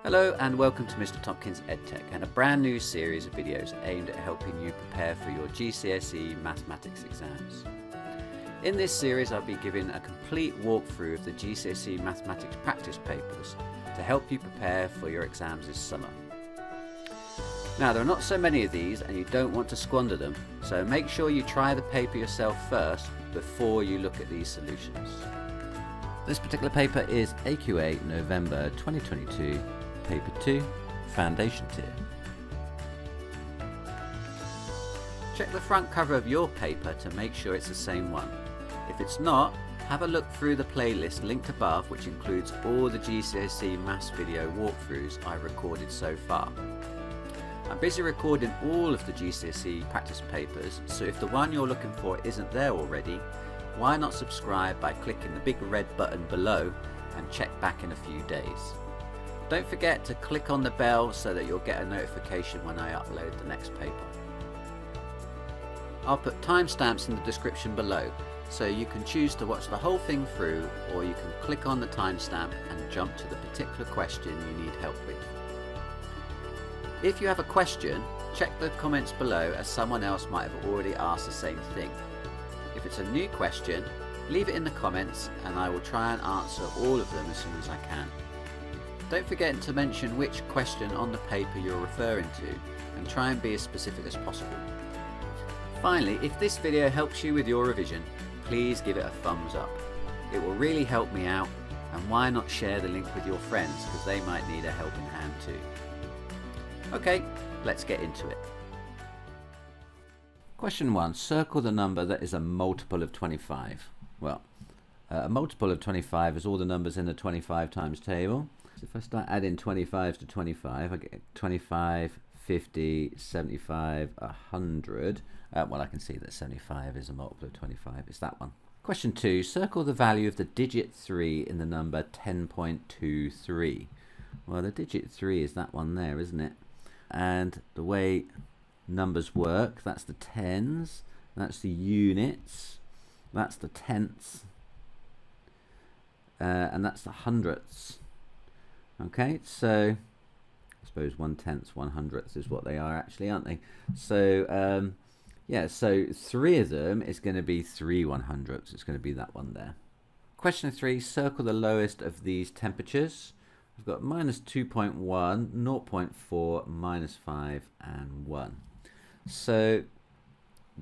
Hello and welcome to Mr. Tompkins EdTech and a brand new series of videos aimed at helping you prepare for your GCSE mathematics exams. In this series I'll be giving a complete walkthrough of the GCSE mathematics practice papers to help you prepare for your exams this summer. Now there are not so many of these and you don't want to squander them, so make sure you try the paper yourself first before you look at these solutions. This particular paper is AQA November 2022. Paper 2, Foundation Tier. Check the front cover of your paper to make sure it's the same one. If it's not, have a look through the playlist linked above, which includes all the GCSE Maths video walkthroughs I've recorded so far. I'm busy recording all of the GCSE practice papers, so if the one you're looking for isn't there already, why not subscribe by clicking the big red button below and check back in a few days. Don't forget to click on the bell so that you'll get a notification when I upload the next paper. I'll put timestamps in the description below, so you can choose to watch the whole thing through, or you can click on the timestamp and jump to the particular question you need help with. If you have a question, check the comments below as someone else might have already asked the same thing. If it's a new question, leave it in the comments and I will try and answer all of them as soon as I can. Don't forget to mention which question on the paper you're referring to and try and be as specific as possible. Finally, if this video helps you with your revision, please give it a thumbs up. It will really help me out, and why not share the link with your friends because they might need a helping hand too. Okay, let's get into it. Question 1. Circle the number that is a multiple of 25. Well, a multiple of 25 is all the numbers in the 25 times table. So if I start adding 25s to 25, I get 25, 50, 75, 100. Well, I can see that 75 is a multiple of 25. It's that one. Question 2. Circle the value of the digit 3 in the number 10.23. Well, the digit 3 is that one there, isn't it? And the way numbers work, that's the tens, that's the units, that's the tenths, and that's the hundredths. Okay, so I suppose 1/10, 1/100th is what they are actually, aren't they? So yeah, so 3 of them is going to be 3 100ths. It's going to be that one there. Question 3, circle the lowest of these temperatures. We've got minus 2.1, 0.4, minus 5, and 1. So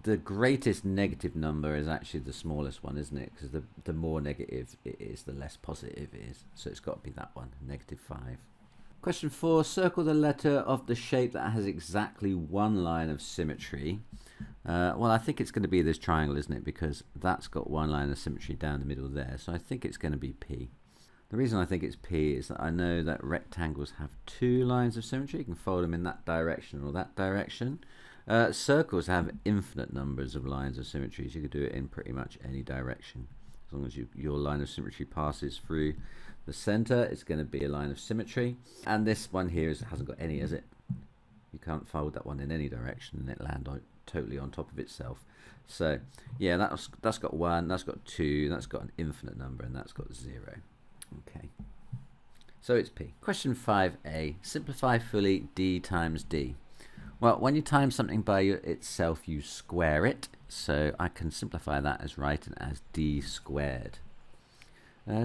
the greatest negative number is actually the smallest one, isn't it? Because the more negative it is, the less positive it is. So it's got to be that one, negative 5. Question 4, circle the letter of the shape that has exactly one line of symmetry. Well, I think it's going to be this triangle, isn't it? Because that's got one line of symmetry down the middle there. So I think it's going to be P. The reason I think it's P is that I know that rectangles have 2 lines of symmetry. You can fold them in that direction or that direction. Circles have infinite numbers of lines of symmetry, so you could do it in pretty much any direction. As long as your line of symmetry passes through the center, it's going to be a line of symmetry. And this one here hasn't got any, has it? You can't fold that one in any direction and it land totally on top of itself. So yeah, that's got 1, that's got 2, that's got an infinite number, and that's got 0. Okay, so it's P. Question 5a, simplify fully d times d. Well, when you times something by itself, you square it. So I can simplify that as writing as d squared.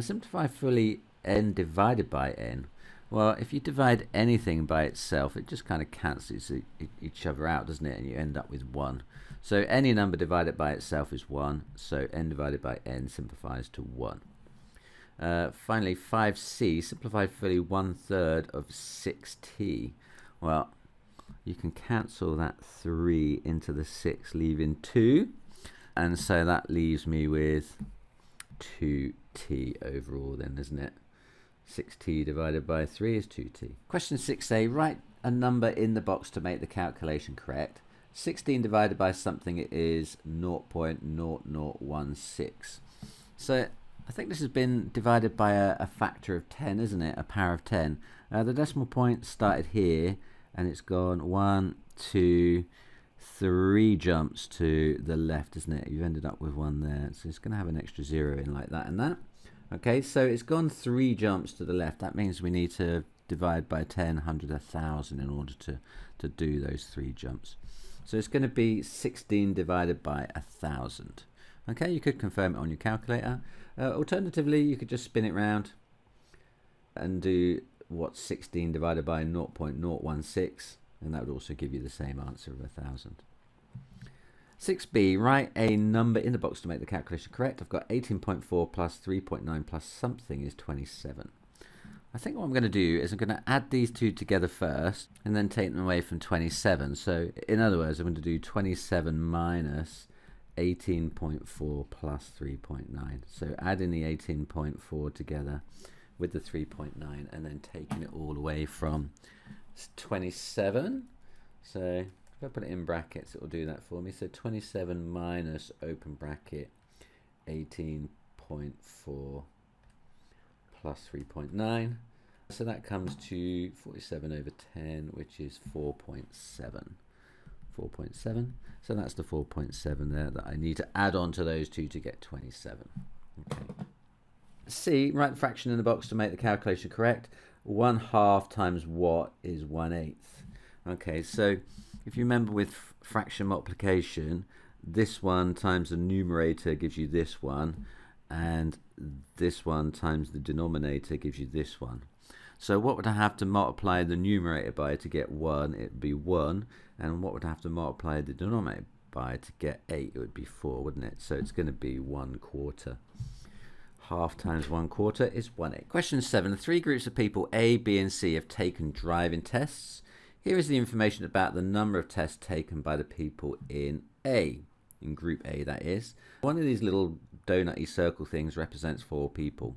Simplify fully n divided by n. Well, if you divide anything by itself, it just kind of cancels each other out, doesn't it? And you end up with 1. So any number divided by itself is 1. So n divided by n simplifies to 1. Finally, 5c, simplify fully 1/3 of 6t. Well, you can cancel that 3 into the 6, leaving 2. And so that leaves me with 2t overall then, isn't it? 6t divided by 3 is 2t. Question 6a, write a number in the box to make the calculation correct. 16 divided by something is 0.0016. So I think this has been divided by a factor of 10, isn't it? A power of 10. The decimal point started here, and it's gone 1, 2, 3 jumps to the left, isn't it? You've ended up with 1 there. So it's going to have an extra 0 in like that and that. Okay, so it's gone 3 jumps to the left. That means we need to divide by 10, 100, 1,000 in order to do those 3 jumps. So it's going to be 16 divided by 1,000. Okay, you could confirm it on your calculator. Alternatively, you could just spin it round and do what's 16 divided by 0.016, and that would also give you the same answer of 1,000. 6b, write a number in the box to make the calculation correct. I've got 18.4 plus 3.9 plus something is 27. I think what I'm going to do is I'm going to add these two together first and then take them away from 27. So in other words, I'm going to do 27 minus 18.4 plus 3.9. So adding the 18.4 together with the 3.9 and then taking it all away from 27. So if I put it in brackets, it will do that for me. So 27 minus open bracket 18.4 plus 3.9. So that comes to 47 over 10, which is 4.7. 4.7. So that's the 4.7 there that I need to add on to those two to get 27. Okay. C, write the fraction in the box to make the calculation correct. 1/2 times what is 1/8. Okay, so if you remember with fraction multiplication, this one times the numerator gives you this one, and this one times the denominator gives you this one. So what would I have to multiply the numerator by to get 1? It would be 1. And what would I have to multiply the denominator by to get 8? It would be 4, wouldn't it? So it's going to be 1/4. 1/2 times 1/4 is 1/8. Question 7. 3 groups of people, A, B, and C, have taken driving tests. Here is the information about the number of tests taken by the people in A, in group A that is. One of these little donut-y circle things represents 4 people.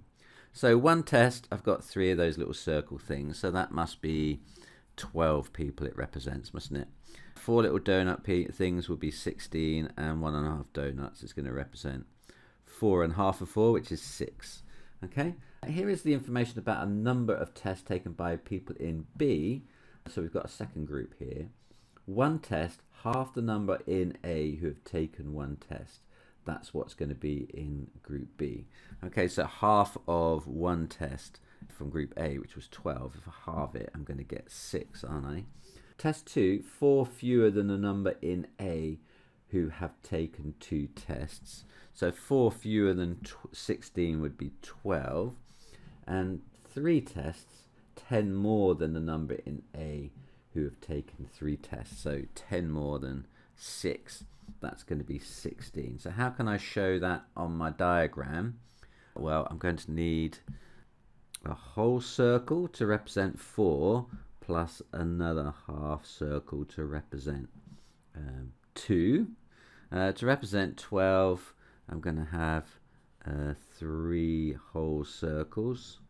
So one test, I've got 3 of those little circle things, so that must be 12 people it represents, mustn't it? 4 little donut things will be 16, and 1.5 donuts is going to represent 4.5 of 4, which is 6. Okay, here is the information about a number of tests taken by people in B. So we've got a second group here. One test, half the number in A who have taken one test. That's what's going to be in group B. Okay, so half of one test from group A, which was 12. If I halve it, I'm going to get 6, aren't I? Test 2, 4 fewer than the number in A who have taken 2 tests. So 4 fewer than 16 would be 12. And 3 tests, 10 more than the number in A who have taken 3 tests. So 10 more than 6. That's going to be 16. So how can I show that on my diagram? Well, I'm going to need a whole circle to represent 4 plus another half circle to represent 2. To represent 12, I'm going to have 3 whole circles.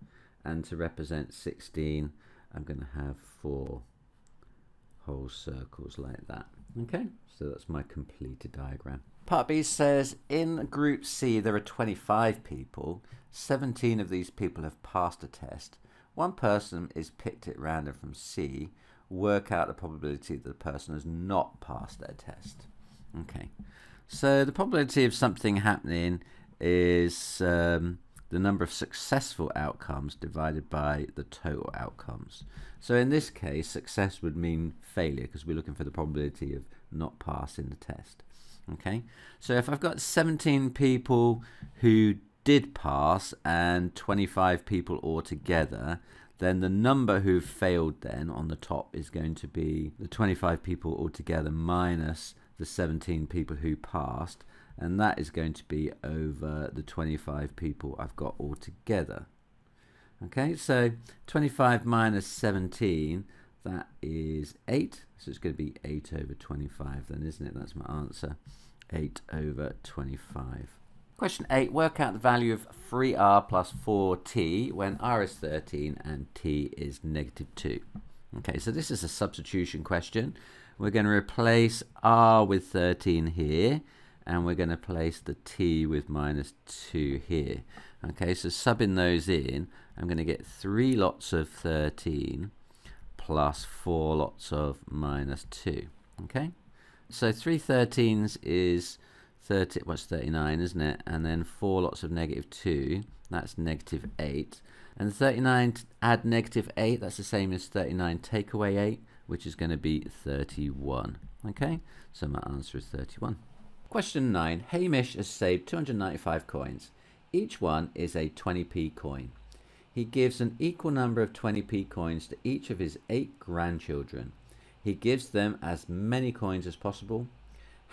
And to represent 16, I'm going to have 4 whole circles like that. Okay, so that's my completed diagram. Part B says, in group C there are 25 people. 17 of these people have passed a test. One person is picked at random from C. Work out the probability that the person has not passed their test. Okay, so the probability of something happening is the number of successful outcomes divided by the total outcomes. So in this case, success would mean failure because we're looking for the probability of not passing the test. Okay, so if I've got 17 people who did pass and 25 people altogether, then the number who failed then on the top is going to be the 25 people altogether minus the 17 people who passed, and that is going to be over the 25 people I've got all together. Okay, so 25 minus 17, that is 8. So it's going to be 8 over 25 then, isn't it? That's my answer. 8 over 25. Question 8. Work out the value of 3r plus 4t when r is 13 and t is -2. Okay, so this is a substitution question. We're going to replace r with 13 here, and we're going to place the t with -2 here. Okay, so subbing those in, I'm going to get 3 lots of 13 plus 4 lots of -2. Okay, so 3 13s is 30, what's 39, isn't it? And then 4 lots of -2, that's -8. And 39 add -8, that's the same as 39 take away 8, which is going to be 31. Okay, so my answer is 31. Question 9. Hamish has saved 295 coins. Each one is a 20p coin. He gives an equal number of 20p coins to each of his 8 grandchildren. He gives them as many coins as possible.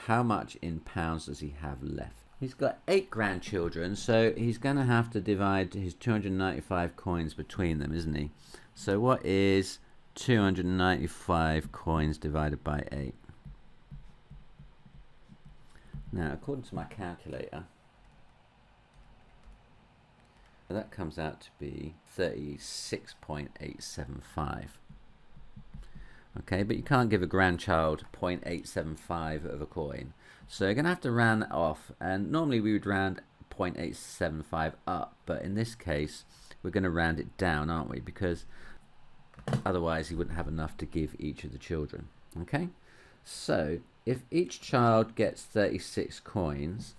How much in pounds does he have left? He's got 8 grandchildren, so he's going to have to divide his 295 coins between them, isn't he? So what is 295 coins divided by 8? Now, according to my calculator, that comes out to be 36.875. Okay, but you can't give a grandchild 0.875 of a coin. So you're going to have to round that off. And normally we would round 0.875 up. But in this case, we're going to round it down, aren't we? Because otherwise he wouldn't have enough to give each of the children. Okay, so if each child gets 36 coins,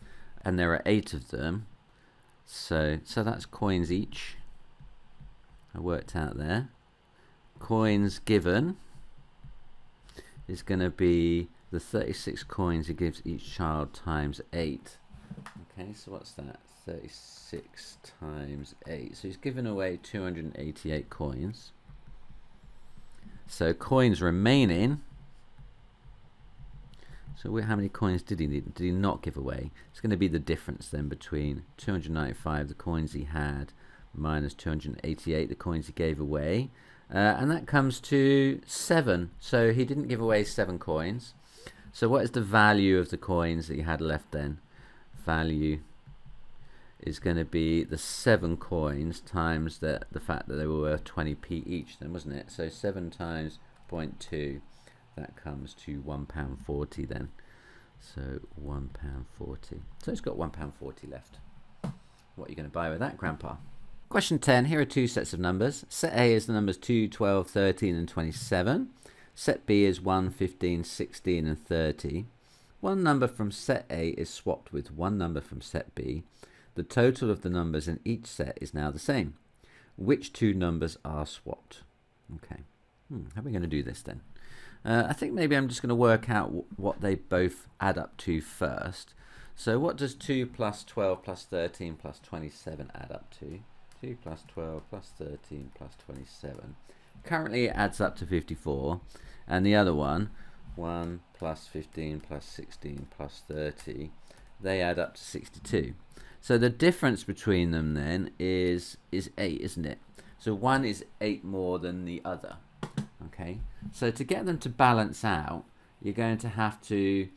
and there are 8 of them, so that's coins each. I worked out there. Coins given is going to be the 36 coins he gives each child times 8. Okay, so what's that? 36 times 8. So he's given away 288 coins. So coins remaining. So how many coins did he need? Did he not give away? It's going to be the difference then between 295, the coins he had, minus 288, the coins he gave away. And that comes to 7. So he didn't give away 7 coins. So what is the value of the coins that he had left then? Value is going to be the 7 coins times the fact that they were worth 20p each then, wasn't it? So 7 times 0.2, that comes to £1.40 then. So £1.40. So it's got £1.40 left. What are you going to buy with that, Grandpa? Question 10. Here are 2 sets of numbers. Set A is the numbers 2, 12, 13 and 27. Set B is 1, 15, 16 and 30. One number from set A is swapped with one number from set B. The total of the numbers in each set is now the same. Which 2 numbers are swapped? Okay. How are we going to do this then? I think maybe I'm just going to work out what they both add up to first. So what does 2 plus 12 plus 13 plus 27 add up to? 2 plus 12 plus 13 plus 27. Currently it adds up to 54. And the other one, 1 plus 15 plus 16 plus 30, they add up to 62. So the difference between them then is 8, isn't it? So one is 8 more than the other. Okay, so to get them to balance out, you're going to have to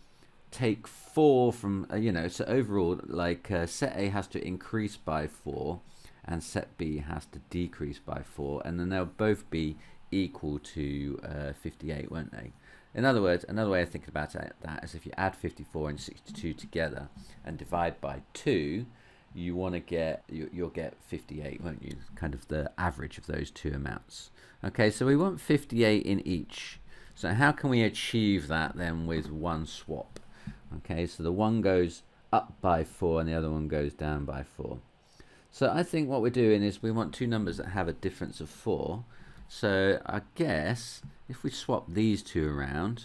take 4 from, so overall, like set A has to increase by 4 and set B has to decrease by 4, and then they'll both be equal to 58, won't they? In other words, another way of thinking about that is if you add 54 and 62 together and divide by 2, you want to get, you'll get 58, won't you? Kind of the average of those 2 amounts. Okay, so we want 58 in each. So how can we achieve that then with one swap? Okay, so the one goes up by 4 and the other one goes down by 4. So I think what we're doing is we want 2 numbers that have a difference of 4. So I guess if we swap these 2 around,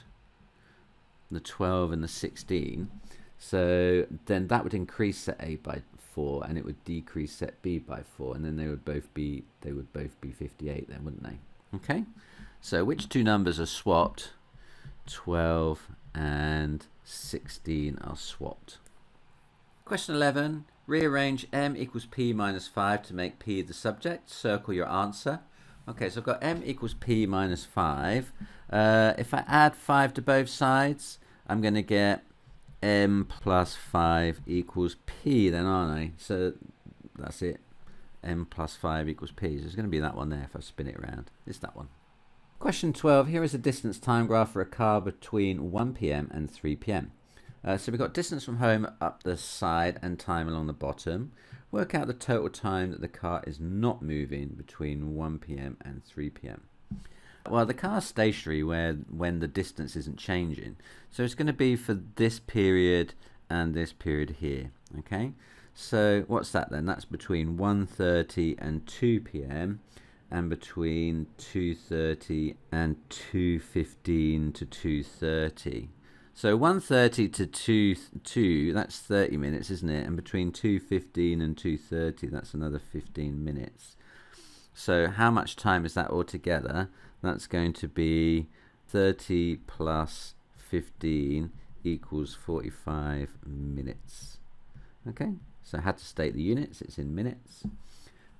the 12 and the 16, so then that would increase set A by 4 and it would decrease set B by 4, and then they would both be 58 then, wouldn't they? Okay, so which 2 numbers are swapped? 12 and 16 are swapped. Question 11. Rearrange m equals p minus 5 to make p the subject. Circle your answer. Okay, so I've got m equals p minus 5. If I add 5 to both sides, I'm going to get m plus 5 equals p then, aren't I? So that's it. M plus 5 equals p. So it's going to be that one there if I spin it around. It's that one. Question 12. Here is a distance time graph for a car between 1 p.m. and 3 p.m. So we've got distance from home up the side and time along the bottom. Work out the total time that the car is not moving between 1 p.m. and 3 p.m. Well, the car's stationary when the distance isn't changing. So it's going to be for this period and this period here. Okay, so what's that then? That's between 1:30 and 2 p.m. and between 2:30 and 2:15 to 2:30. So 1:30 to 2, that's 30 minutes, isn't it? And between 2:15 and 2:30, that's another 15 minutes. So how much time is that altogether? That's going to be 30 plus 15 equals 45 minutes. Okay, so I had to state the units, it's in minutes.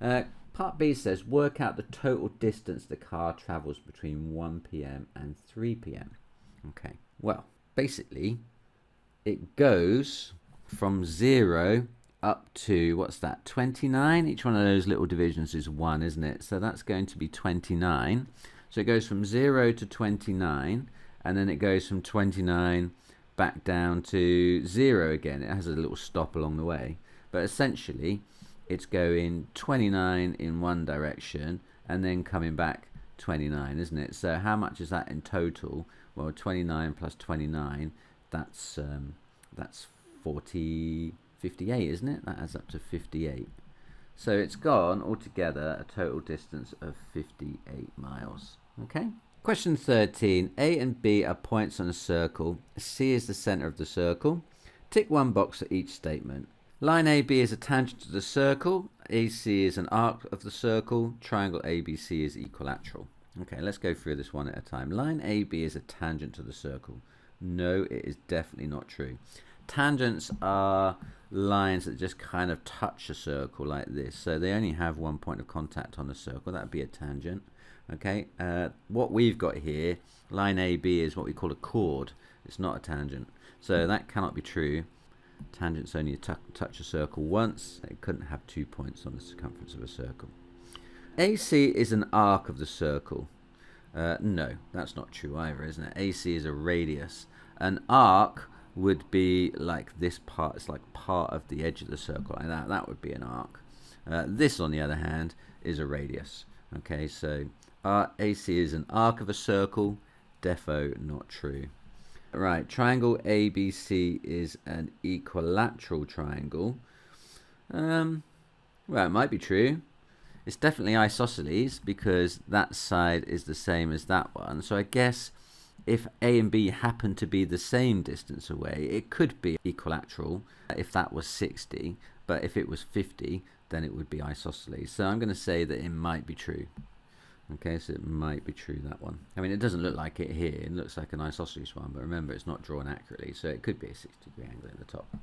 Part B says, work out the total distance the car travels between 1 p.m. and 3 p.m. Okay, well, basically, it goes from 0 up to, what's that, 29? Each one of those little divisions is 1, isn't it? So that's going to be 29. So it goes from 0 to 29, and then it goes from 29 back down to 0 again. It has a little stop along the way. But essentially, it's going 29 in one direction, and then coming back 29, isn't it? So how much is that in total? Well, 29 plus 29, that's 58, isn't it? That adds up to 58. So it's gone altogether a total distance of 58 miles. Okay. Question 13. A and B are points on a circle. C is the center of the circle. Tick one box at each statement. Line AB is a tangent to the circle. AC is an arc of the circle. Triangle ABC is equilateral. Okay, let's go through this one at a time. Line AB is a tangent to the circle. No, it is definitely not true. Tangents are lines that just kind of touch a circle like this. So they only have one point of contact on the circle. That would be a tangent. Okay, what we've got here, line AB is what we call a chord. It's not a tangent. So that cannot be true. Tangents only touch a circle once. It couldn't have 2 points on the circumference of a circle. AC is an arc of the circle. No, that's not true either, isn't it? AC is a radius. An arc would be like this part. It's like part of the edge of the circle, like that. That would be an arc. This, on the other hand, is a radius. Okay, so AC is an arc of a circle. Defo not true. Right, triangle ABC is an equilateral triangle. Well, it might be true. It's definitely isosceles because that side is the same as that one. So I guess if A and B happen to be the same distance away, it could be equilateral if that was 60. But if it was 50, then it would be isosceles. So I'm going to say that it might be true. Okay, so it might be true, that one. I mean, it doesn't look like it here. It looks like an isosceles one, but remember, it's not drawn accurately, so it could be a 60-degree angle in the top.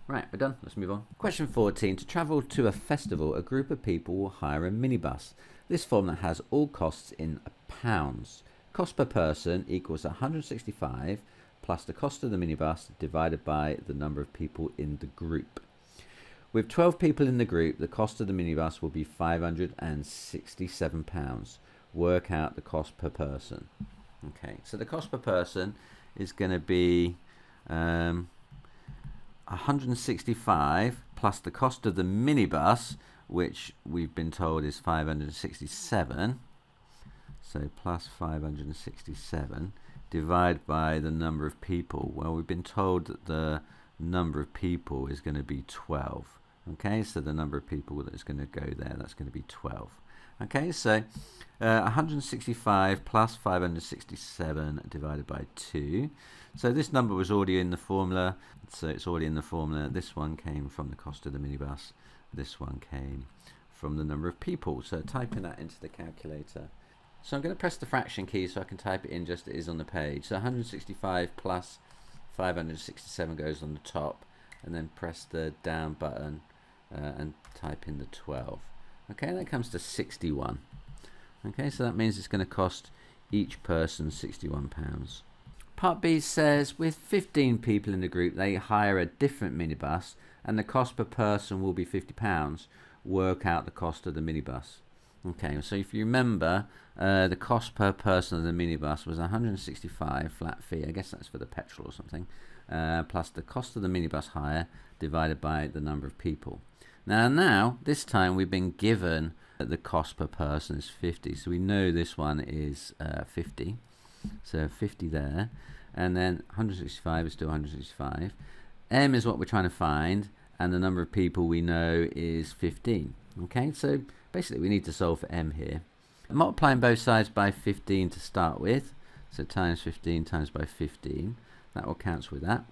Right, we're done. Let's move on. Question 14. To travel to a festival, a group of people will hire a minibus. This formula has all costs in pounds. Cost per person equals 165 plus the cost of the minibus divided by the number of people in the group. With 12 people in the group, the cost of the minibus will be £567. Work out the cost per person. Okay, so the cost per person is going to be 165 plus the cost of the minibus, which we've been told is 567. So plus 567 divided by the number of people. Well, we've been told that the number of people is going to be 12. Okay, so the number of people that is going to go there, that's going to be 12. Okay, so 165 plus 567 divided by 2. So this number was already in the formula, so it's already in the formula. This one came from the cost of the minibus. This one came from the number of people. So typing that into the calculator. So I'm going to press the fraction key so I can type it in just as it is on the page. So 165 plus 567 goes on the top, and then press the down button and type in the 12. Okay, that comes to 61. Okay, so that means it's going to cost each person £61. Part B says with 15 people in the group, they hire a different minibus and the cost per person will be £50. Work out the cost of the minibus. Okay, so if you remember, the cost per person of the minibus was 165 flat fee. I guess that's for the petrol or something. Plus the cost of the minibus hire divided by the number of people. Now, this time we've been given the cost per person is 50, so we know this one is 50. So 50 there, and then 165 is still 165. m is what we're trying to find, and the number of people we know is 15. Okay, so basically we need to solve for m here. Multiplying both sides by 15 to start with, so times 15 times by 15, that will cancel with that.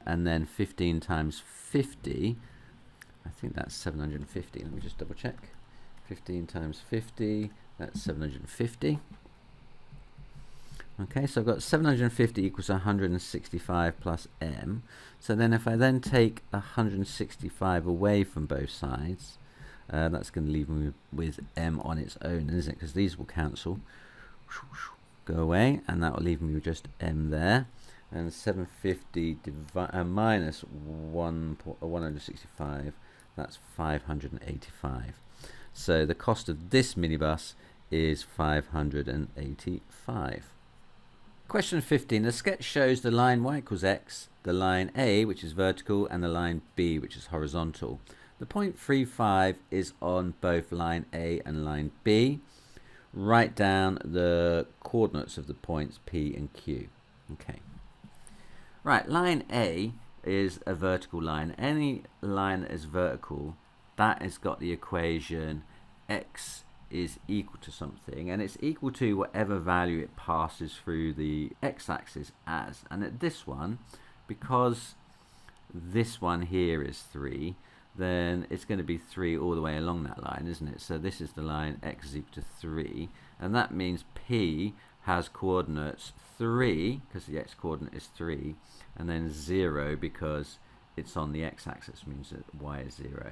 And then 15 times 50, I think that's 750. Let me just double check. 15 times 50, that's 750. Okay, so I've got 750 equals 165 plus m. So then if I then take 165 away from both sides, that's going to leave me with m on its own, isn't it? Because these will cancel, go away, and that will leave me with just m there. And 750 minus 165, that's 585. So the cost of this minibus is 585. Question 15. The sketch shows the line y equals x, the line A, which is vertical, and the line B, which is horizontal. The point 35 is on both line A and line B. Write down the coordinates of the points P and Q. Okay. Right, line A is a vertical line. Any line that is vertical, that has got the equation x is equal to something, and it's equal to whatever value it passes through the x-axis as. And at this one, because this one here is 3, then it's going to be 3 all the way along that line, isn't it? So this is the line x is equal to 3, and that means P has coordinates 3, because the x coordinate is 3, and then 0 because it's on the x-axis, means that y is 0.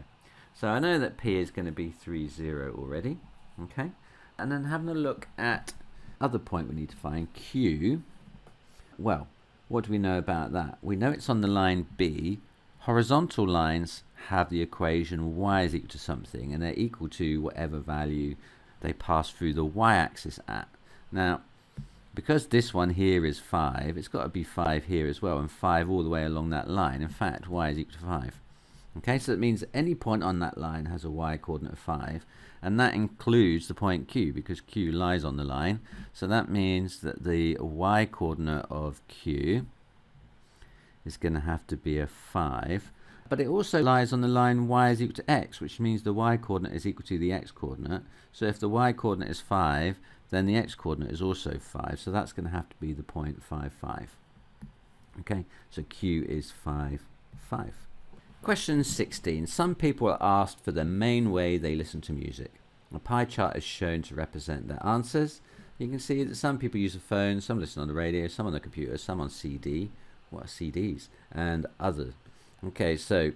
So I know that P is going to be 3, 0 already. Okay, and then having a look at other point we need to find, Q. Well, what do we know about that? We know it's on the line B. Horizontal lines have the equation y is equal to something, and they're equal to whatever value they pass through the y-axis at. Now, because this one here is 5, it's got to be 5 here as well, and 5 all the way along that line. In fact, y is equal to 5. Okay, so that means any point on that line has a y coordinate of 5, and that includes the point Q, because Q lies on the line. So that means that the y coordinate of Q is going to have to be a 5, but it also lies on the line y is equal to x, which means the y coordinate is equal to the x coordinate. So if the y coordinate is 5, then the x coordinate is also 5, so that's going to have to be the point 5, 5. Okay, so Q is 5, 5. Question 16. Some people are asked for the main way they listen to music. A pie chart is shown to represent their answers. You can see that some people use a phone, some listen on the radio, some on the computer, some on CD, what are CDs, and others. Okay, so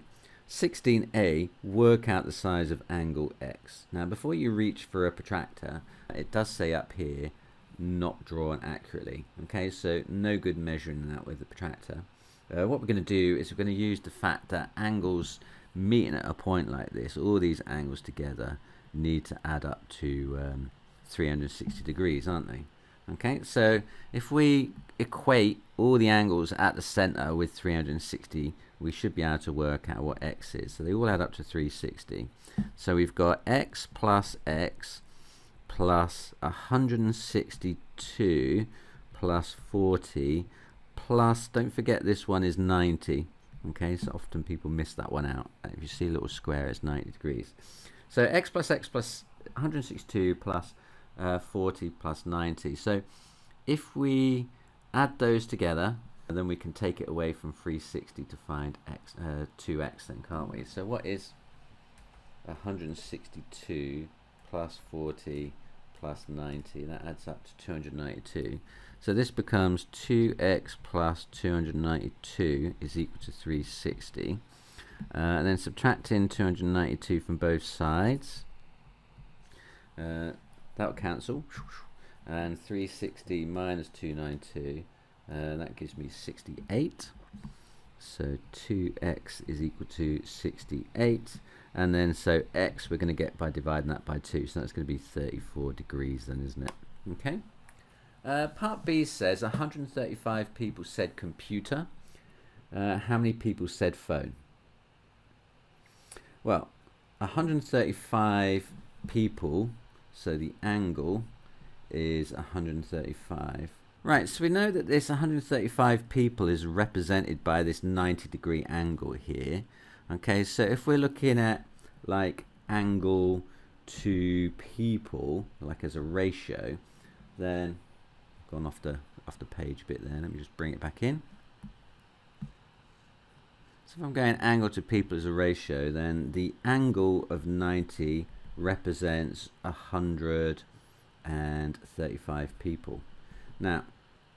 16a, work out the size of angle X. Now, before you reach for a protractor, it does say up here, not drawn accurately. Okay, so no good measuring that with the protractor. What we're going to do is we're going to use the fact that angles meeting at a point like this, all these angles together need to add up to 360 degrees, aren't they? Okay, so if we equate all the angles at the center with 360, we should be able to work out what x is. So they all add up to 360. So we've got x plus 162 plus 40 plus, don't forget this one is 90. Okay, so often people miss that one out. If you see a little square, it's 90 degrees. So x plus 162 plus 40 plus 90. So if we add those together, then we can take it away from 360 to find x, 2x then, can't we? So what is 162 plus 40 plus 90? That adds up to 292. So this becomes 2x plus 292 is equal to 360. And then subtracting 292 from both sides, that will cancel. And 360 minus 292, that gives me 68. So 2x is equal to 68. And then so x we're going to get by dividing that by 2. So that's going to be 34 degrees then, isn't it? Okay. Part B says 135 people said computer. How many people said phone? Well, 135 people, so the angle is 135 Right, so we know that this 135 people is represented by this 90-degree angle here. Okay, so if we're looking at like angle to people, like as a ratio, then gone off the page a bit there. Let me just bring it back in. So if I'm going angle to people as a ratio, then the angle of 90 represents 135 people. Now,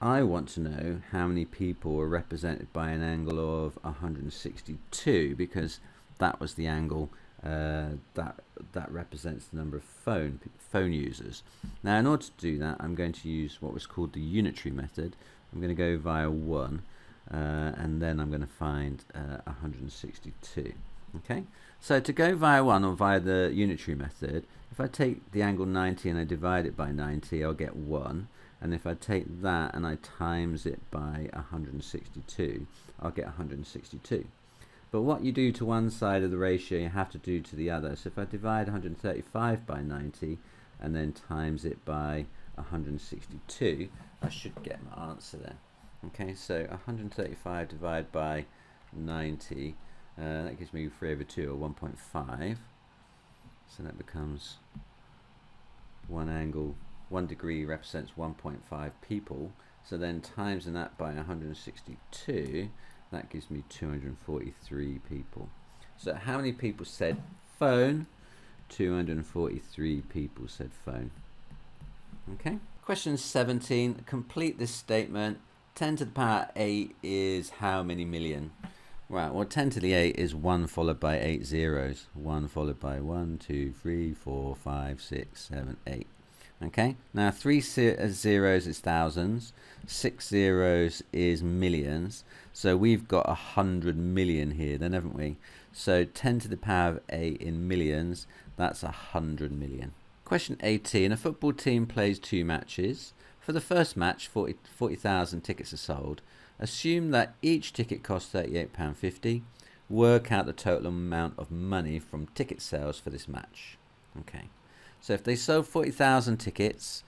I want to know how many people are represented by an angle of 162, because that was the angle that represents the number of phone users. Now, in order to do that, I'm going to use what was called the unitary method. I'm going to go via 1, and then I'm going to find 162. Okay, so to go via 1 or via the unitary method, if I take the angle 90 and I divide it by 90, I'll get 1. And if I take that and I times it by 162, I'll get 162. But what you do to one side of the ratio, you have to do to the other. So if I divide 135 by 90 and then times it by 162, I should get my answer there. Okay, so 135 divided by 90, that gives me 3/2 or 1.5. So that becomes 1 degree represents 1.5 people. So then timesing that by 162, that gives me 243 people. So how many people said phone? 243 people said phone. Okay. Question 17. Complete this statement. 10 to the power 8 is how many million? Right, well 10 to the 8 is 1 followed by 8 zeros. 1 followed by 1, 2, 3, 4, 5, 6, 7, 8. Okay, now 3 zeros is thousands, 6 zeros is millions, so we've got 100 million here then, haven't we? So 10 to the power of 8 in millions, that's 100 million. Question 18, a football team plays 2 matches. For the first match, 40,000 tickets are sold. Assume that each ticket costs £38.50. Work out the total amount of money from ticket sales for this match. Okay. So if they sold 40,000 tickets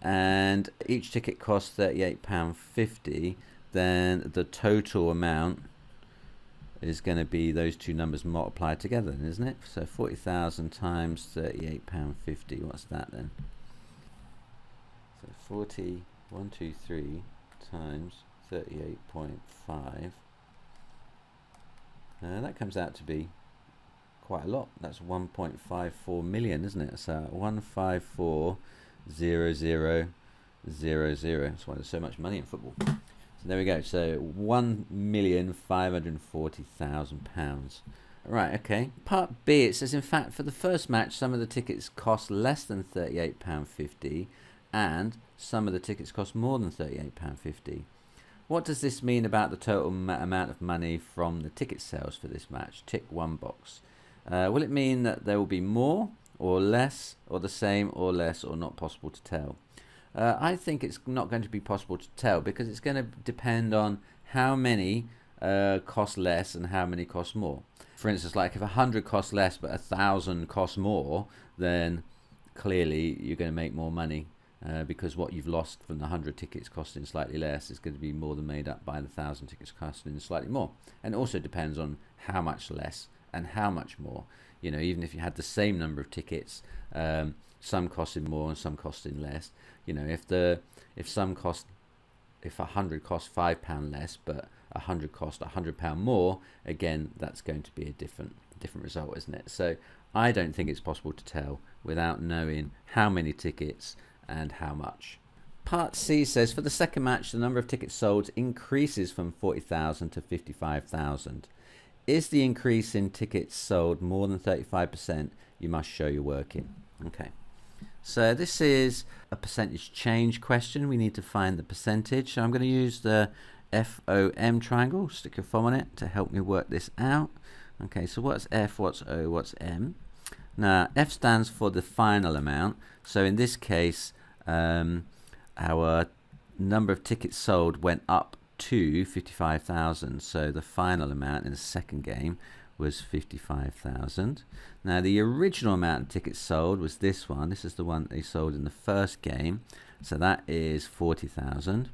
and each ticket costs £38.50, then the total amount is going to be those two numbers multiplied together, isn't it? So 40,000 times £38.50, what's that then? So 123 times 38.5, that comes out to be quite a lot. That's 1.54 million, isn't it? So 154,000,000. That's why there's so much money in football. So there we go. So £1,540,000. Right, okay. Part B, it says, in fact, for the first match, some of the tickets cost less than £38.50 and some of the tickets cost more than £38.50. What does this mean about the total amount of money from the ticket sales for this match? Tick one box. Will it mean that there will be more or less or the same or less or not possible to tell? I think it's not going to be possible to tell because it's going to depend on how many cost less and how many cost more. For instance, like if 100 costs less but 1,000 costs more, then clearly you're going to make more money because what you've lost from the 100 tickets costing slightly less is going to be more than made up by the 1,000 tickets costing slightly more. And it also depends on how much less and how much more. You know, even if you had the same number of tickets, some costing more and some costing less. You know, if 100 cost £5 less, but 100 cost £100 more, again, that's going to be a different result, isn't it? So I don't think it's possible to tell without knowing how many tickets and how much. Part C says, for the second match, the number of tickets sold increases from 40,000 to 55,000. Is the increase in tickets sold more than 35%? You must show your working. Okay. So this is a percentage change question. We need to find the percentage. So I'm going to use the FOM triangle. Stick your thumb on it to help me work this out. Okay, so what's F, what's O, what's M? Now, F stands for the final amount. So in this case, our number of tickets sold went up to 55,000. So the final amount in the second game was 55,000. Now the original amount of tickets sold was this one. This is the one they sold in the first game, So that is 40,000.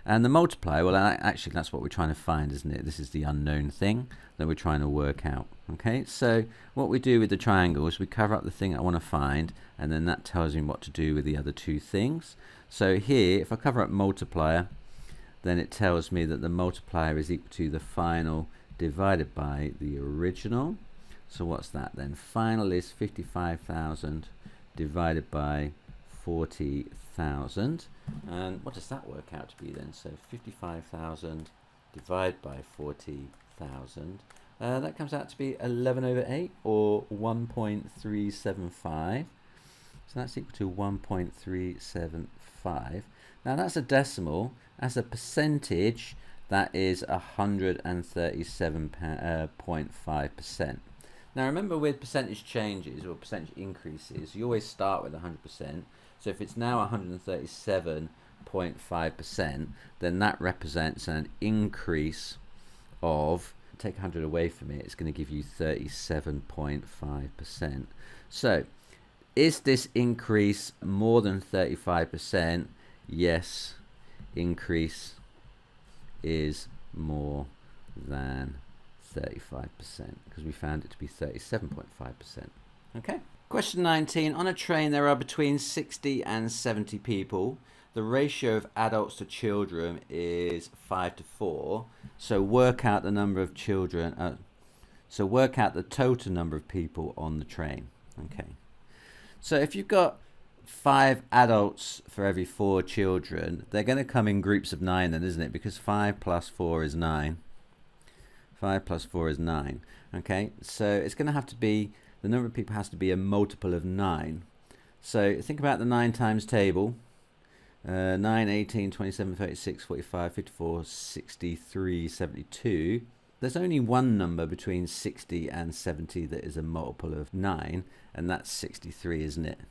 And the multiplier, well, actually that's what we're trying to find, isn't it? This is the unknown thing that we're trying to work out. Okay, so what we do with the triangle is we cover up the thing I want to find, and then that tells me what to do with the other two things. So here, if I cover up multiplier, then it tells me that the multiplier is equal to the final divided by the original. So what's that then? Final is 55,000 divided by 40,000. And what does that work out to be then? So 55,000 divided by 40,000. That comes out to be 11/8 or 1.375. So that's equal to 1.375. Now that's a decimal. As a percentage, that is 137.5%. Now remember, with percentage changes or percentage increases, you always start with 100%. So if it's now 137.5%, then that represents an increase of, take 100 away from it, it's going to give you 37.5%. So is this increase more than 35%? Yes, increase is more than 35%, because we found it to be 37.5%. Okay. Question 19. On a train there are between 60 and 70 people. The ratio of adults to children is 5 to 4. So work out the number of children. So work out the total number of people on the train. Okay. So if you've got 5 adults for every 4 children, they're going to come in groups of 9 then, isn't it? Because 5 plus 4 is 9. 5 plus 4 is 9. Okay, so it's going to have to be, the number of people has to be a multiple of 9. So think about the 9 times table. 9, 18, 27, 36, 45, 54, 63, 72. There's only one number between 60 and 70 that is a multiple of 9, and that's 63, isn't it?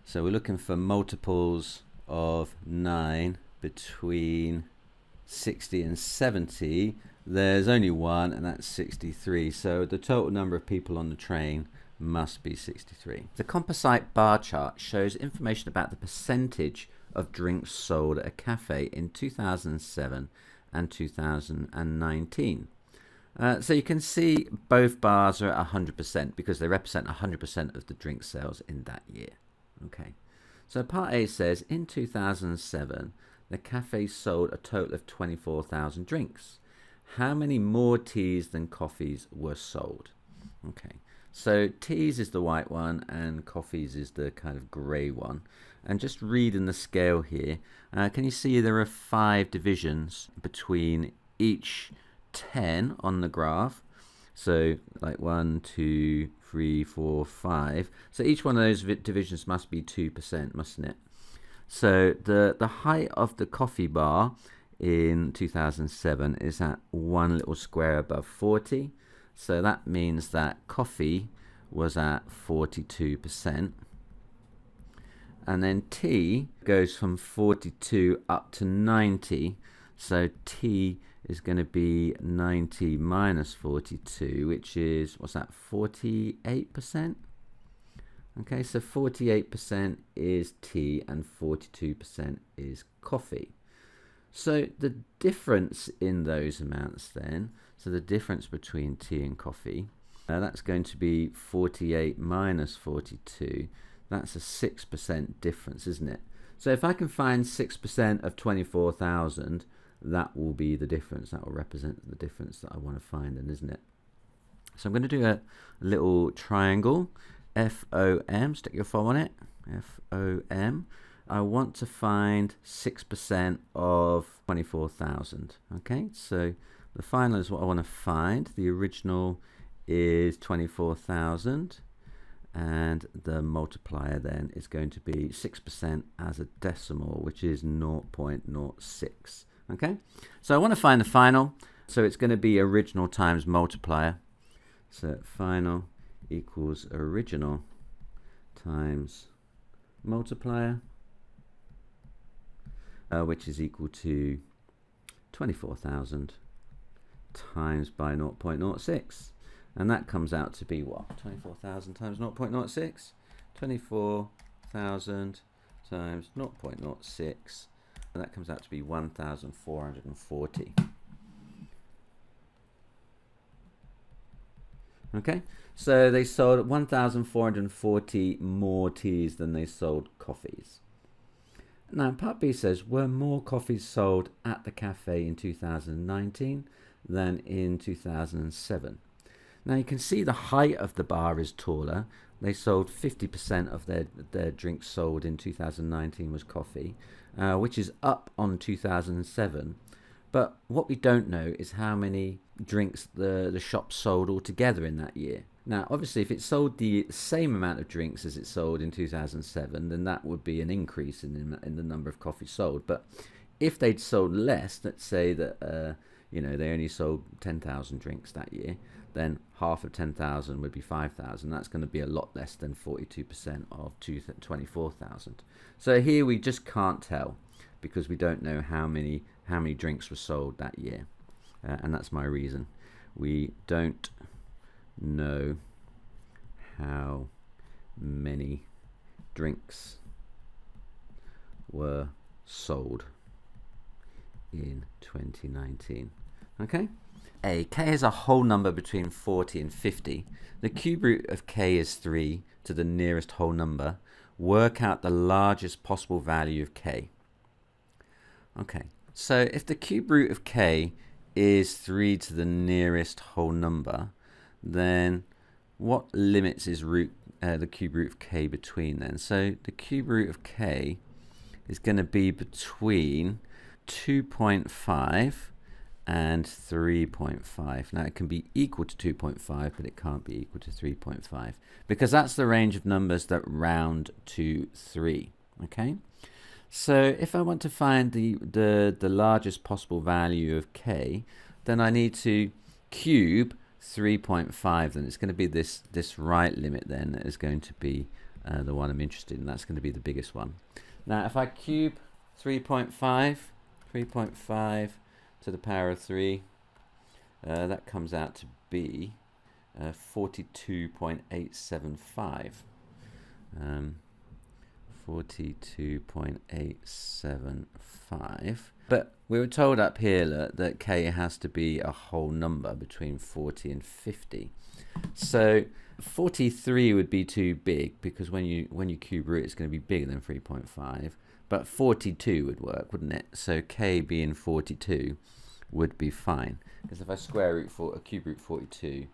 So we're looking for multiples of 9 between 60 and 70. There's only one, and that's 63. So the total number of people on the train must be 63. The composite bar chart shows information about the percentage of drinks sold at a cafe in 2007 and 2019. So you can see both bars are at 100% because they represent 100% of the drink sales in that year. Okay, so part A says in 2007 the cafe sold a total of 24,000 drinks. How many more teas than coffees were sold? Okay, so teas is the white one and coffees is the kind of grey one. And just reading the scale here, can you see there are 5 divisions between each 10 on the graph? So like 1, 2, 3, 4, 5. So each one of those divisions must be 2%, mustn't it? So the height of the coffee bar in 2007 is at one little square above 40. So that means that coffee was at 42%. And then tea goes from 42 up to 90. So tea is going to be 90 minus 42, which is, what's that, 48%? Okay, so 48% is tea and 42% is coffee. So the difference in those amounts then, so the difference between tea and coffee, that's going to be 48 minus 42. That's a 6% difference, isn't it? So if I can find 6% of 24,000, that will be the difference. That will represent the difference that I want to find, then, isn't it? So I'm going to do a little triangle, FOM, stick your thumb on it, FOM. I want to find 6% of 24,000. Okay, so the final is what I want to find. The original is 24,000. And the multiplier then is going to be 6% as a decimal, which is 0.06. Okay, so I want to find the final. So it's going to be original times multiplier. So final equals original times multiplier, which is equal to 24,000 times by 0.06. And that comes out to be what? 24,000 times 0.06? 24,000 times 0.06, and that comes out to be 1,440. Okay, so they sold 1,440 more teas than they sold coffees. Now, part B says, were more coffees sold at the cafe in 2019 than in 2007? Now, you can see the height of the bar is taller. They sold 50% of their drinks sold in 2019 was coffee, which is up on 2007. But what we don't know is how many drinks the shop sold altogether in that year. Now, obviously, if it sold the same amount of drinks as it sold in 2007, then that would be an increase in the number of coffees sold. But if they'd sold less, let's say that they only sold 10,000 drinks that year, then half of 10,000 would be 5,000. That's going to be a lot less than 42% of 24,000. So here we just can't tell because we don't know how many drinks were sold that year, and that's my reason. We don't know how many drinks were sold in 2019. Okay. A, k is a whole number between 40 and 50. The cube root of k is 3 to the nearest whole number. Work out the largest possible value of k. Okay, so if the cube root of k is 3 to the nearest whole number, then what limits is the cube root of k between then? So the cube root of k is going to be between 2.5 and 3.5. Now it can be equal to 2.5, but it can't be equal to 3.5 because that's the range of numbers that round to 3. Okay, so if I want to find the largest possible value of k, then I need to cube 3.5. Then it's going to be this right limit then that is going to be the one I'm interested in. That's going to be the biggest one. Now if I cube 3.5 to the power of 3, that comes out to be 42.875. 42.875. But we were told up here that k has to be a whole number between 40 and 50. So 43 would be too big because when you cube root, it's going to be bigger than 3.5. But 42 would work, wouldn't it? So k being 42 would be fine. Because if I square root for a cube root 42,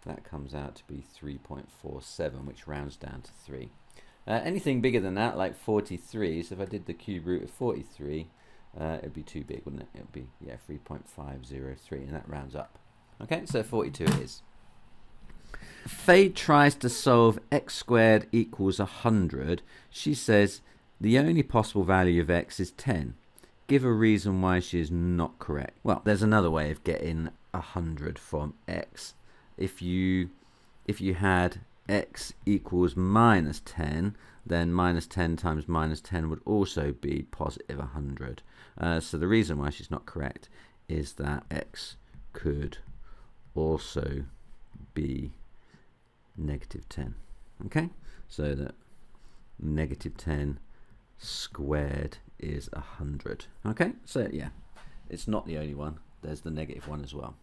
that comes out to be 3.47, which rounds down to 3. Anything bigger than that, like 43, so if I did the cube root of 43, it would be too big, wouldn't it? It would be, 3.503, and that rounds up. Okay, so 42 it is. Faye tries to solve x squared equals 100. She says the only possible value of x is 10. Give a reason why she is not correct. Well, there's another way of getting 100 from x. If you had x equals minus 10, then minus 10 times minus 10 would also be positive 100. So the reason why she's not correct is that x could also be negative 10. Okay, so that negative 10 squared is 100. Okay, so yeah, it's not the only one. There's the negative one as well.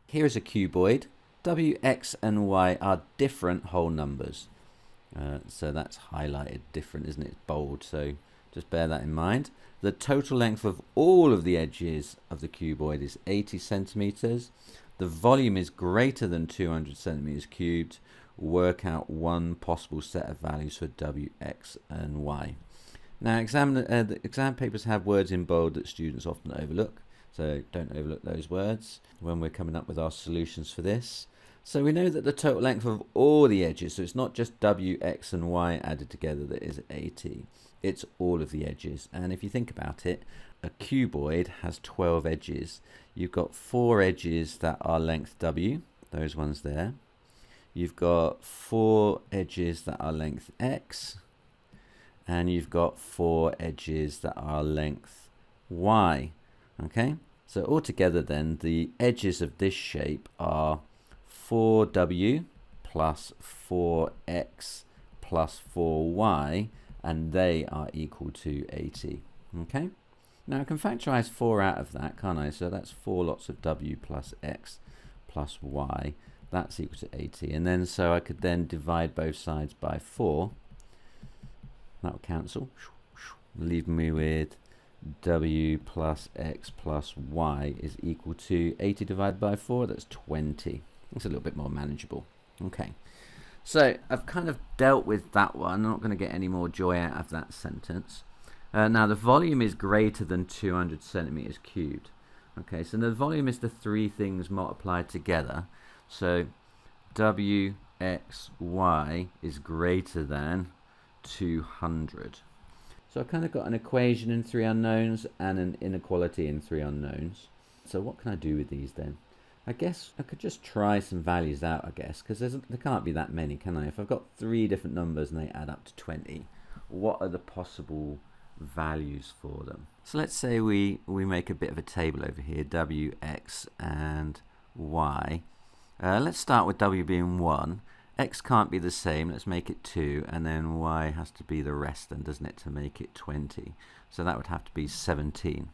Here is a cuboid. W, x, and y are different whole numbers. So that's highlighted different, isn't it? It's bold, so just bear that in mind. The total length of all of the edges of the cuboid is 80 centimeters. The volume is greater than 200 centimeters cubed. Work out one possible set of values for w, x, and y. Now, the exam papers have words in bold that students often overlook, so don't overlook those words when we're coming up with our solutions for this. So we know that the total length of all the edges, so it's not just w, x, and y added together that is 80. It's all of the edges. And if you think about it, a cuboid has 12 edges. You've got 4 edges that are length w, those ones there. You've got 4 edges that are length x, and you've got 4 edges that are length y. Okay, so altogether then the edges of this shape are 4w plus 4x plus 4y, and they are equal to 80. Okay? Now I can factorize 4 out of that, can't I? So that's 4 lots of w plus x plus y. That's equal to 80. And then so I could then divide both sides by 4. That will cancel. Leave me with w plus x plus y is equal to 80 divided by 4. That's 20. It's a little bit more manageable. Okay. So I've kind of dealt with that one. I'm not going to get any more joy out of that sentence. Now the volume is greater than 200 centimeters cubed. Okay, so the volume is the three things multiplied together. So wxy is greater than 200. So I've kind of got an equation in 3 unknowns and an inequality in 3 unknowns. So what can I do with these then? I guess I could just try some values out, I guess, because there can't be that many, can I? If I've got 3 different numbers and they add up to 20, what are the possible values for them? So let's say we make a bit of a table over here, w, x, and y. Let's start with w being 1. X can't be the same, let's make it 2, and then y has to be the rest then, doesn't it, to make it 20. So that would have to be 17.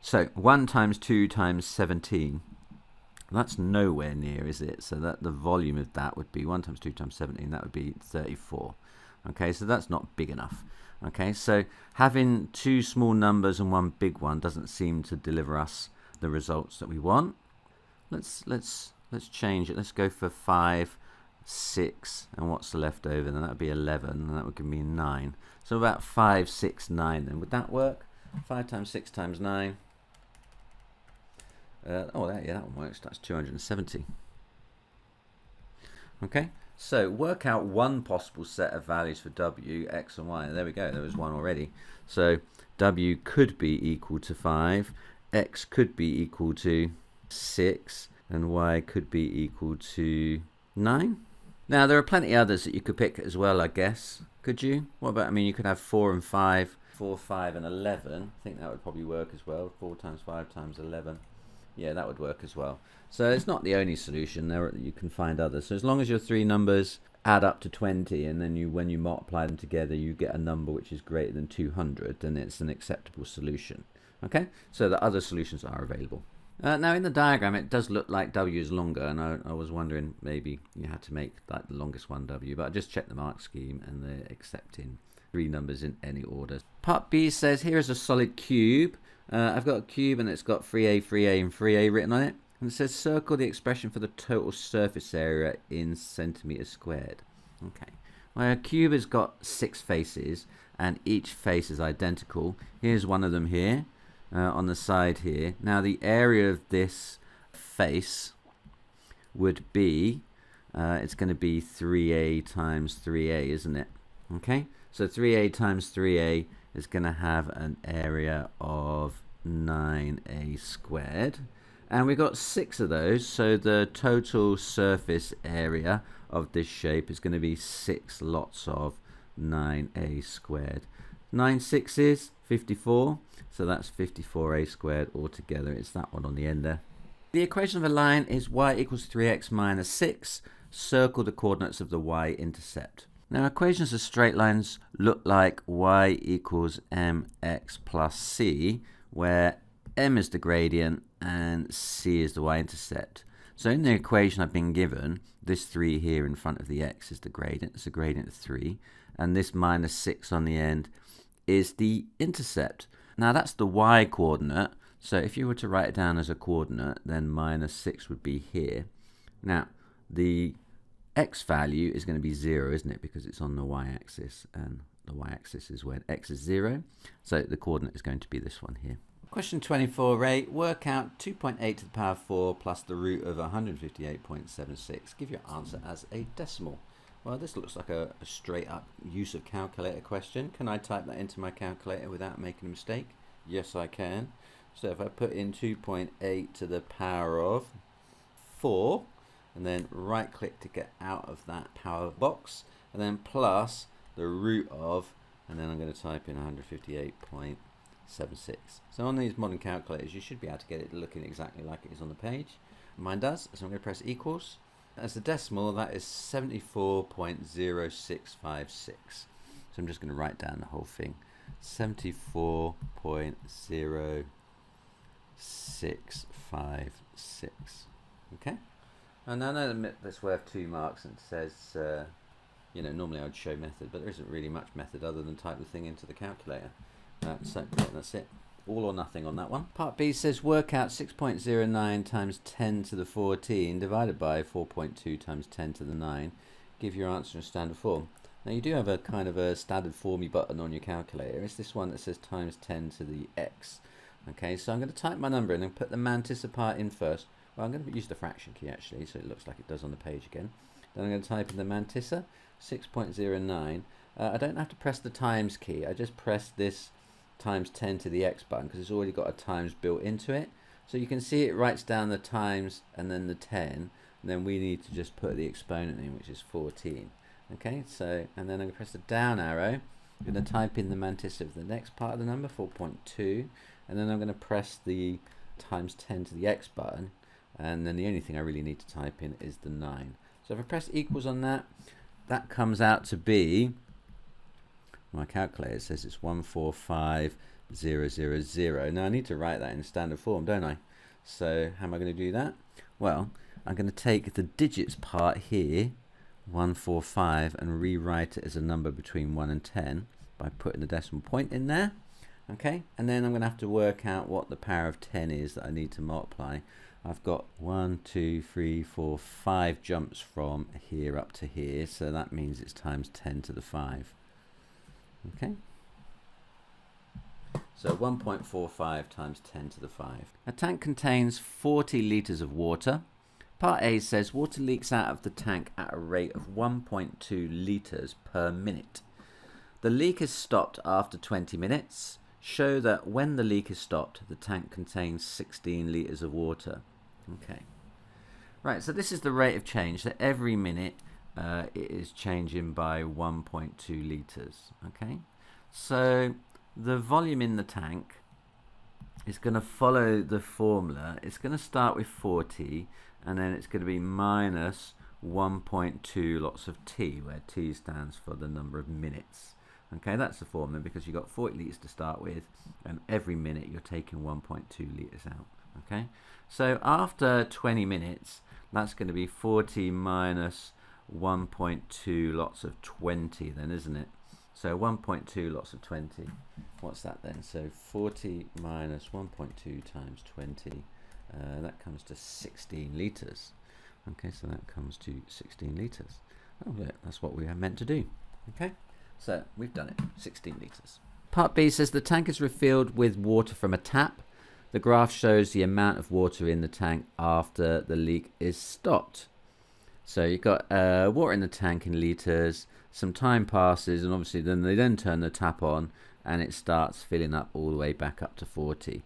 So 1 times 2 times 17. That's nowhere near, is it? So that the volume of that would be 1 times 2 times 17, that would be 34. Okay, so that's not big enough. Okay, so having 2 small numbers and 1 big one doesn't seem to deliver us the results that we want. Let's change it. Let's go for 5, 6, and what's left over? Then that would be 11, and that would give me 9. So about 5, 6, 9 then. Would that work? 5 times 6 times 9. Yeah, that one works. That's 270. Okay, so work out one possible set of values for w, x, and y. There we go. There was one already. So w could be equal to 5, x could be equal to 6, and y could be equal to 9. Now there are plenty others that you could pick as well, I guess. Could you? What about, I mean, you could have 4 and 5, 4, 5, and 11. I think that would probably work as well. 4 times 5 times 11. Yeah, that would work as well. So it's not the only solution. You can find others. So as long as your 3 numbers add up to 20, and then when you multiply them together, you get a number which is greater than 200, then it's an acceptable solution. Okay, so the other solutions are available. Now in the diagram, it does look like w is longer, and I was wondering maybe you had to make that the longest one w, but I just checked the mark scheme, and they're accepting 3 numbers in any order. Part B says here is a solid cube. I've got a cube and it's got 3a, 3a, and 3a written on it. And it says circle the expression for the total surface area in centimeters squared. Okay. Well, a cube has got 6 faces and each face is identical. Here's one of them here on the side here. Now the area of this face would be, it's going to be 3a times 3a, isn't it? Okay. So 3a times 3a is going to have an area of 9a squared, and we've got 6 of those, so the total surface area of this shape is going to be 6 lots of 9a squared. 9 6s, 54, so that's 54a squared altogether. It's that one on the end there. The equation of a line is y equals 3x minus 6. Circle the coordinates of the y-intercept. Now equations of straight lines look like y equals mx plus c, where m is the gradient and c is the y-intercept. So in the equation I've been given, this 3 here in front of the x is the gradient. It's a gradient of 3. And this minus 6 on the end is the intercept. Now that's the y-coordinate. So if you were to write it down as a coordinate, then minus 6 would be here. Now the x value is going to be 0, isn't it? Because it's on the y-axis, and the y-axis is when x is 0. So the coordinate is going to be this one here. Question 24a, work out 2.8 to the power 4 plus the root of 158.76. Give your answer as a decimal. Well, this looks like a straight up use of calculator question. Can I type that into my calculator without making a mistake? Yes, I can. So if I put in 2.8 to the power of 4, and then right click to get out of that power box, and then plus the root of, and then I'm going to type in 158.76. So on these modern calculators you should be able to get it looking exactly like it is on the page. Mine does, so I'm going to press equals, as a decimal, that is 74.0656. So I'm just going to write down the whole thing. 74.0656. Okay? And I know that's worth 2 marks, and it says, you know, normally I'd show method, but there isn't really much method other than type the thing into the calculator. So yeah, that's it. All or nothing on that one. Part B says work out 6.09 times 10 to the 14 divided by 4.2 times 10 to the 9. Give your answer in standard form. Now you do have a kind of a standard formy button on your calculator. It's this one that says times 10 to the x. Okay, so I'm going to type my number in and put the mantissa part in first. Well, I'm going to use the fraction key actually, so it looks like it does on the page again. Then I'm going to type in the mantissa, 6.09. I don't have to press the times key. I just press this times 10 to the x button because it's already got a times built into it. So you can see it writes down the times and then the 10. And then we need to just put the exponent in, which is 14. Okay, so, and then I'm going to press the down arrow. I'm going to type in the mantissa of the next part of the number, 4.2. And then I'm going to press the times 10 to the x button. And then the only thing I really need to type in is the 9. So if I press equals on that, that comes out to be, my calculator says it's 145000. Now I need to write that in standard form, don't I? So how am I going to do that? Well, I'm going to take the digits part here, 145, and rewrite it as a number between 1 and 10 by putting the decimal point in there. Okay, and then I'm going to have to work out what the power of 10 is that I need to multiply. I've got 1, 2, 3, 4, 5 jumps from here up to here, so that means it's times 10 to the 5. Okay, so 1.45 times 10 to the 5. A tank contains 40 litres of water. Part A says water leaks out of the tank at a rate of 1.2 litres per minute. The leak is stopped after 20 minutes. Show that when the leak is stopped, the tank contains 16 litres of water. Okay. Right, so this is the rate of change. So every minute it is changing by 1.2 litres. Okay. So the volume in the tank is going to follow the formula. It's going to start with 40, and then it's going to be minus 1.2 lots of t, where t stands for the number of minutes. Okay, that's the formula because you've got 40 litres to start with, and every minute you're taking 1.2 litres out. Okay, so after 20 minutes, that's going to be 40 minus 1.2 lots of 20 then, isn't it? So 1.2 lots of 20, what's that then? So 40 minus 1.2 times 20, that comes to 16 litres. Okay, so that comes to 16 litres. Oh, yeah, that's what we are meant to do. Okay. So we've done it, 16 litres. Part B says the tank is refilled with water from a tap. The graph shows the amount of water in the tank after the leak is stopped. So you've got water in the tank in litres, some time passes, and obviously then they turn the tap on and it starts filling up all the way back up to 40.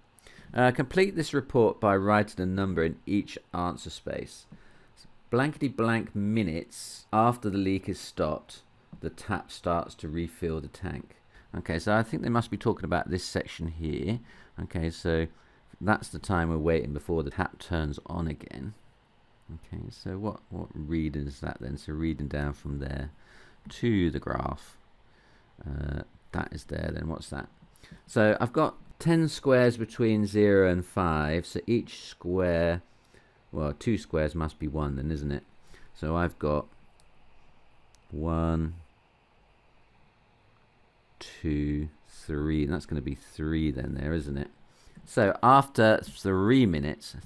Complete this report by writing a number in each answer space. Blankety blank minutes after the leak is stopped, the tap starts to refill the tank. Okay, so I think they must be talking about this section here. Okay, so that's the time we're waiting before the tap turns on again. Okay, so what reading is that then? So reading down from there to the graph. That is there then. What's that? So I've got 10 squares between 0 and 5. So each square, well, 2 squares must be 1 then, isn't it? So I've got 1, 2, 3, and that's going to be 3 then there, isn't it? So after 3 minutes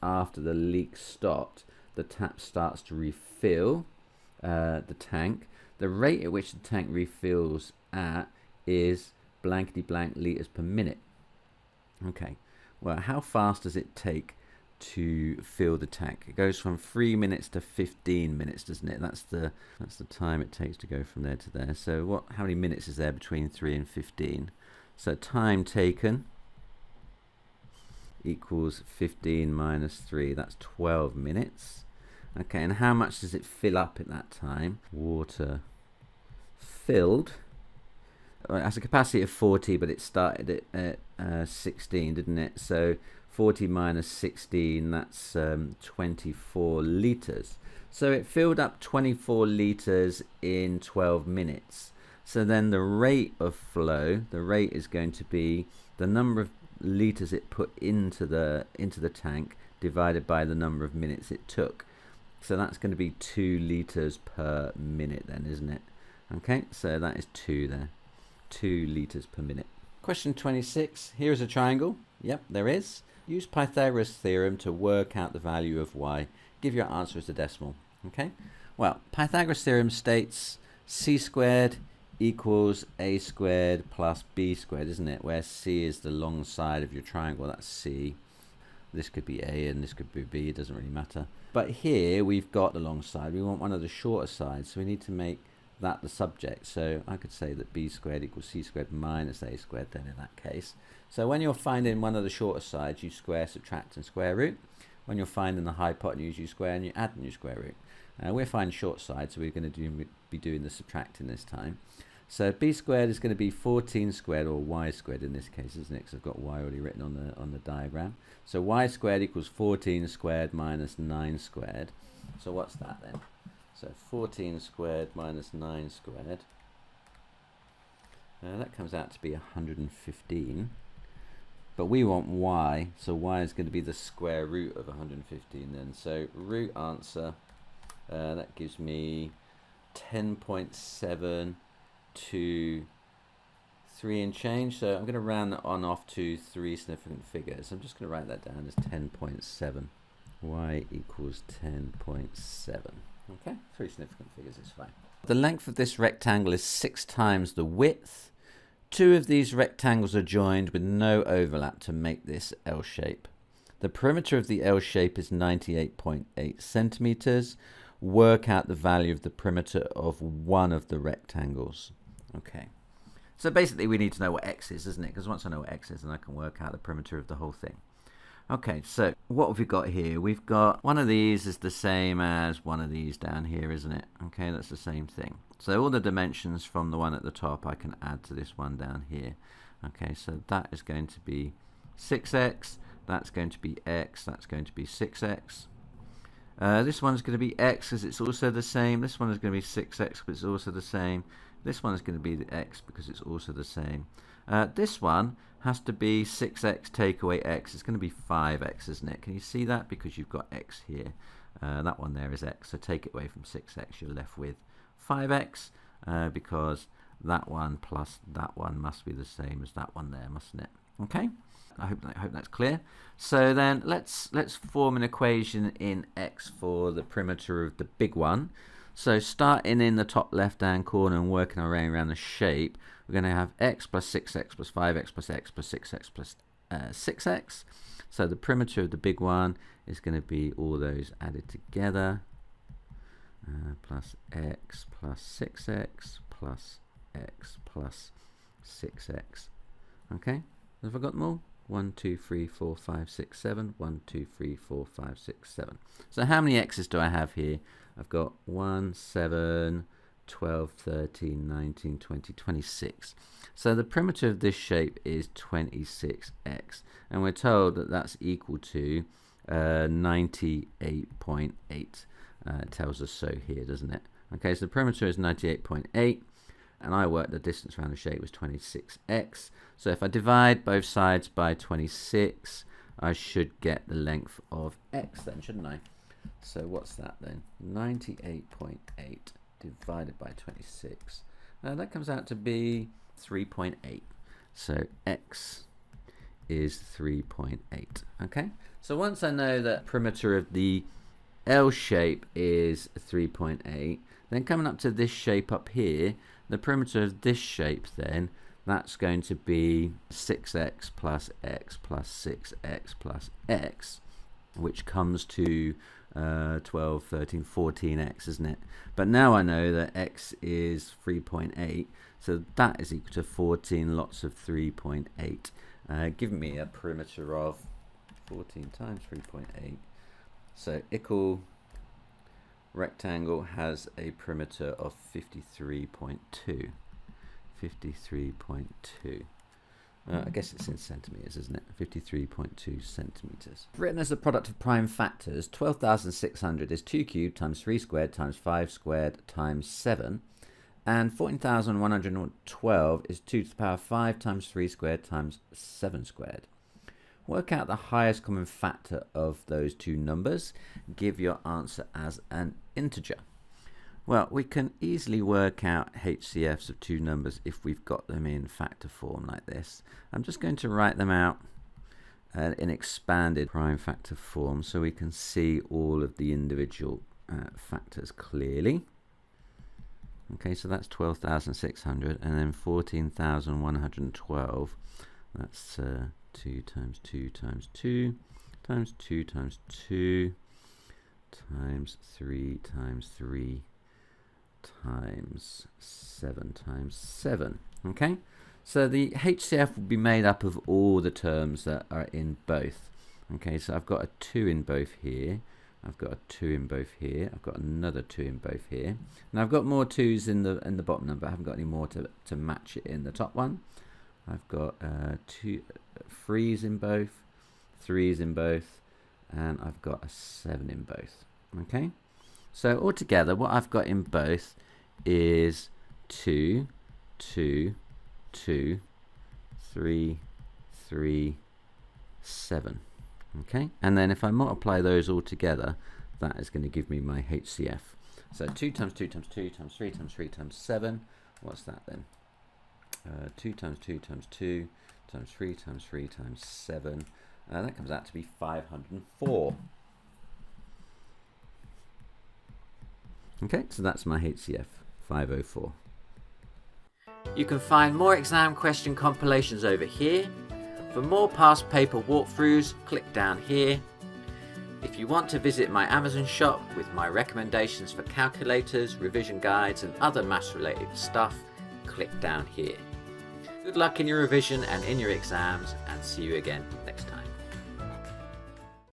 after the leak stopped, the tap starts to refill the tank. The rate at which the tank refills at is blankety blank litres per minute. Okay, well, how fast does it take to fill the tank? It goes from 3 minutes to 15 minutes, doesn't it? That's the time it takes to go from there to there. So how many minutes is there between 3 and 15? So time taken equals 15 minus 3. That's 12 minutes. Okay, and how much does it fill up in that time? Water filled. It has a capacity of 40, but it started at 16, didn't it? So 40 minus 16, that's 24 litres. So it filled up 24 litres in 12 minutes. So then the rate of flow, the rate is going to be the number of litres it put into the tank divided by the number of minutes it took. So that's going to be 2 litres per minute then, isn't it? Okay, so that is 2 there. 2 litres per minute. Question 26. Here is a triangle. Yep, there is. Use Pythagoras Theorem to work out the value of y. Give your answer as a decimal. Okay. Well, Pythagoras Theorem states c squared equals a squared plus b squared, isn't it? Where c is the long side of your triangle. That's c. This could be a and this could be b. It doesn't really matter. But here we've got the long side. We want one of the shorter sides, so we need to make that the subject. So I could say that b squared equals c squared minus a squared then in that case. So when you're finding one of the shorter sides, you square, subtract and square root. When you're finding the hypotenuse, you square and you add and you square root. We're finding short side, so we're going to be doing the subtracting this time. So b squared is going to be 14 squared, or y squared in this case, isn't it? Because I've got y already written on the diagram. So y squared equals 14 squared minus 9 squared. So what's that then? So 14 squared minus 9 squared. That comes out to be 115. But we want y, so y is going to be the square root of 115 then. So root answer, that gives me 10.7 to 3 and change. So I'm going to round that on off to 3 significant figures. I'm just going to write that down as 10.7. Y equals 10.7. Okay, 3 significant figures is fine. The length of this rectangle is 6 times the width. 2 of these rectangles are joined with no overlap to make this L shape. The perimeter of the L shape is 98.8 centimeters. Work out the value of the perimeter of one of the rectangles. Okay, so basically we need to know what x is, isn't it? Because once I know what x is, then I can work out the perimeter of the whole thing. Okay, so what have we got here? We've got one of these is the same as one of these down here, isn't it? Okay, that's the same thing. So all the dimensions from the one at the top I can add to this one down here. Okay, so that is going to be 6x, that's going to be x, that's going to be 6x. This one's going to be x because it's also the same. This one is going to be 6x because it's also the same. This one is going to be the x because it's also the same. This one has to be 6x take away x. It's going to be 5x, isn't it? Can you see that? Because you've got x here. That one there is x. So take it away from 6x. You're left with 5x because that one plus that one must be the same as that one there, mustn't it? Okay. I hope that's clear. So then let's form an equation in x for the perimeter of the big one. So starting in the top left hand corner and working our way around the shape, we're going to have x plus 6x plus 5x plus x plus 6x plus 6x. So the perimeter of the big one is going to be all those added together, plus x plus 6x plus x plus 6x. Okay, have I got them all? 1, 2, 3, 4, 5, 6, 7. 1, 2, 3, 4, 5, 6, 7. So how many x's do I have here? I've got 1, 7, 12, 13, 19, 20, 26. So the perimeter of this shape is 26x. And we're told that that's equal to 98.8. It tells us so here, doesn't it? Okay, so the perimeter is 98.8. And I worked the distance around the shape was 26x. So if I divide both sides by 26, I should get the length of x then, shouldn't I? So what's that then? 98.8 divided by 26. That comes out to be 3.8. So x is 3.8. Okay. So once I know that perimeter of the L shape is 3.8, then coming up to this shape up here, the perimeter of this shape then, that's going to be 6x plus x plus 6x plus x, which comes to 12, 13, 14x, isn't it? But now I know that x is 3.8, so that is equal to 14 lots of 3.8, giving me a perimeter of 14 times 3.8. So equal rectangle has a perimeter of 53.2. 53.2. I guess it's in centimetres, isn't it? 53.2 centimetres. Written as the product of prime factors, 12,600 is 2 cubed times 3 squared times 5 squared times 7. And 14,112 is 2 to the power 5 times 3 squared times 7 squared. Work out the highest common factor of those two numbers. Give your answer as an integer. Well, we can easily work out HCFs of two numbers if we've got them in factor form like this. I'm just going to write them out in expanded prime factor form so we can see all of the individual factors clearly. Okay, so that's 12,600, and then 14,112. That's 2 times 2 times 2 times 2 times 2 times 3 times 3 times 7 times 7. Okay, so the HCF will be made up of all the terms that are in both. Okay, so I've got a 2 in both here, I've got a 2 in both here, I've got another 2 in both here, and I've got more 2's in the bottom number. I haven't got any more to match it in the top one. I've got 2 3's in both, 3's in both, and I've got a 7 in both. Okay, so altogether what I've got in both is 2, 2, 2, 3, 3, 7. Okay, and then if I multiply those all together, that is going to give me my HCF. So 2 times 2 times 2 times 3 times 3 times 7. What's that then? 2 times 2 times 2 times 3 times 3 times 7. That comes out to be 504. Okay, so that's my HCF, 504. You can find more exam question compilations over here. For more past paper walkthroughs, click down here. If you want to visit my Amazon shop with my recommendations for calculators, revision guides and other maths related stuff, click down here. Good luck in your revision and in your exams, and see you again next time.